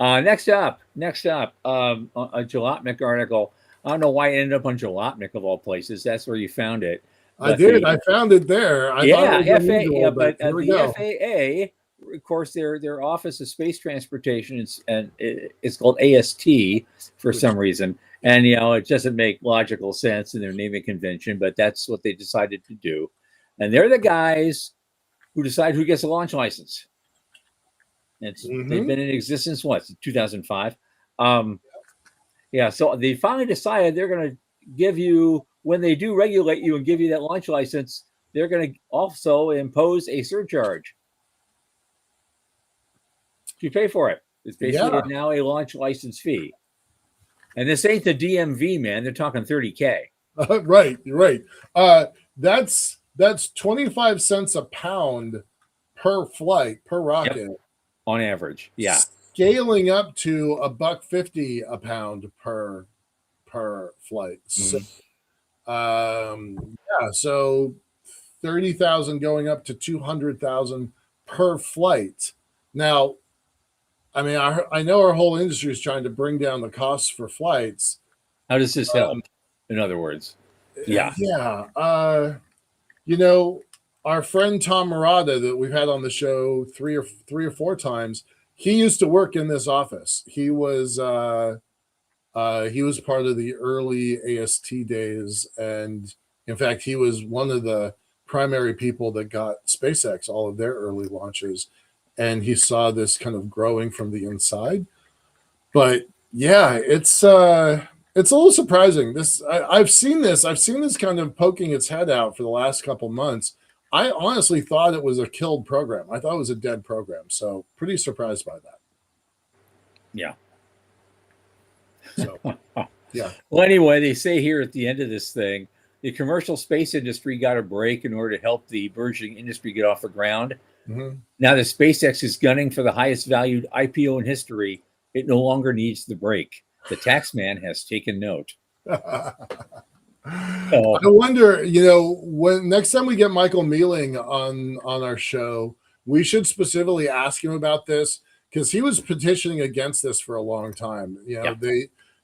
Next up, a Jalopnik article. I don't know why it ended up on Jalopnik of all places. That's where you found it. I But did. I found it there. I thought it was Yeah, unusual, but but here we the go. FAA, of course, their Office of Space Transportation it's called AST for Which, some reason, yeah. and it doesn't make logical sense in their naming convention, but that's what they decided to do, and they're the guys who decide who gets a launch license. They've Mm-hmm. been in existence what 2005. Um, yeah, so they finally decided they're going to give you when they do regulate you and give you that launch license. They're going to also impose a surcharge. You pay for it. It's basically Yeah. now a launch license fee. And this ain't the DMV, man. They're talking 30K. Right. You're right. Uh, that's 25 cents a pound per flight per Yep, rocket, on average. Yeah. scaling up to a buck 50 a pound per flight. So Mhm. yeah, so 30,000 going up to 200,000 per flight. Now, I mean, I know our whole industry is trying to bring down the costs for flights. How does this Um, help? In other words, yeah. yeah, you know, our friend Tom Murata that we've had on the show three or four times, he used to work in this office. He was part of the early AST days, and in fact, he was one of the primary people that got SpaceX all of their early launches, and he saw this kind of growing from the inside. But yeah, it's a little surprising. I've seen this kind of poking its head out for the last couple months. I honestly thought it was a killed program. I thought it was a dead program. So pretty surprised by that. Yeah. So yeah. Well, anyway, they say here at the end of this thing, the commercial space industry got a break in order to help the burgeoning industry get off the ground. Mhm. Now that SpaceX is gunning for the highest valued IPO in history, it no longer needs the break. The tax man has taken note. I So, wonder, when next time we get Michael Mealing on our show, we should specifically ask him about this because he was petitioning against this for a long time. yeah,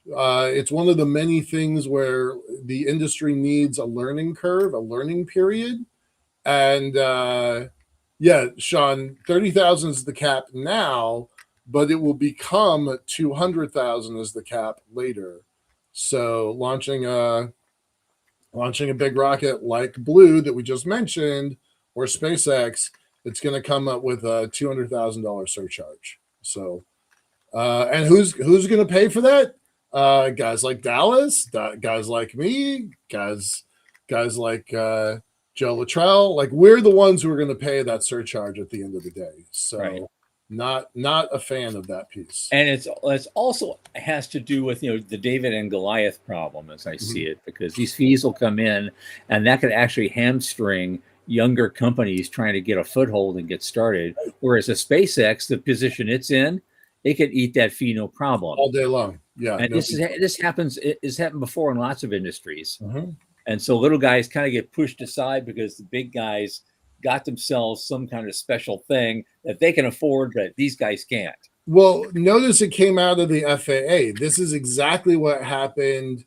It's one of the many things where the industry needs a learning curve, a learning period, and yeah, Sean, 30,000 is the cap now, but it will become 200,000 as the cap later. So launching a big rocket like Blue that we just mentioned, or SpaceX, it's going to come up with a $200,000 surcharge. So, and who's going to pay for that? Guys like Dallas, guys like me, guys like Joe Luttrell. Like we're the ones who are going to pay that surcharge at the end of the day. right. So, not a fan of that piece. And it's also has to do with the David and Goliath problem, as I see Mhm. it, because these fees will come in, and that could actually hamstring younger companies trying to get a foothold and get started. Whereas a SpaceX, the position it's in, it could eat that fee no problem. All day long. Yeah, And no. this happens. It has happened before in lots of industries. Mhm. And so little guys kind of get pushed aside because the big guys got themselves some kind of special thing that they can afford, but these guys can't. Well, notice it came out of the FAA. This is exactly what happened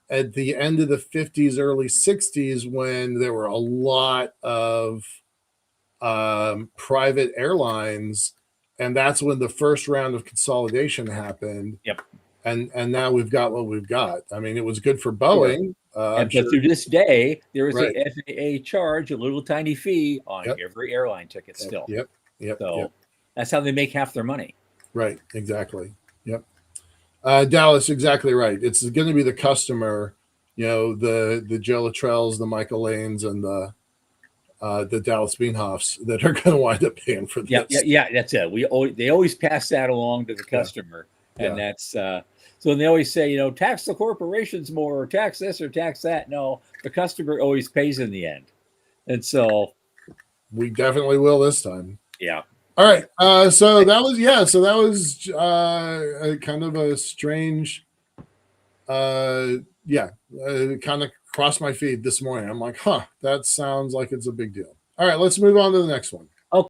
at the end of the 50s, early 60s, when there were a lot of private airlines. And that's when the first round of consolidation happened. Yep. And now we've got what we've got. I mean, it was good for Sure. Boeing. I'm And but sure. through this day, there is a Right. FAA charge, a little tiny fee on Yep. every airline ticket Yep. still. Yep. Yep. Yep. So that's how they make half their money. Right. Exactly. Yep. Dallas, exactly right. It's going to be the customer, the Joe Luttrells, the Michael Lanes, and the Dallas Beanhoffs that are going to wind up paying for Yeah, yeah, this. yeah. That's it. They always pass that along to the Yeah, customer, and yeah. that's so they always say, tax the corporations more, or tax this, or tax that. No, the customer always pays in the end, and so We definitely will this time. yeah, All yeah. right. So that was yeah. So that was a kind of a strange. Yeah, it kind of crossed my feed this morning. I'm like, huh, that sounds like it's a big deal. All right, let's move on to the next one.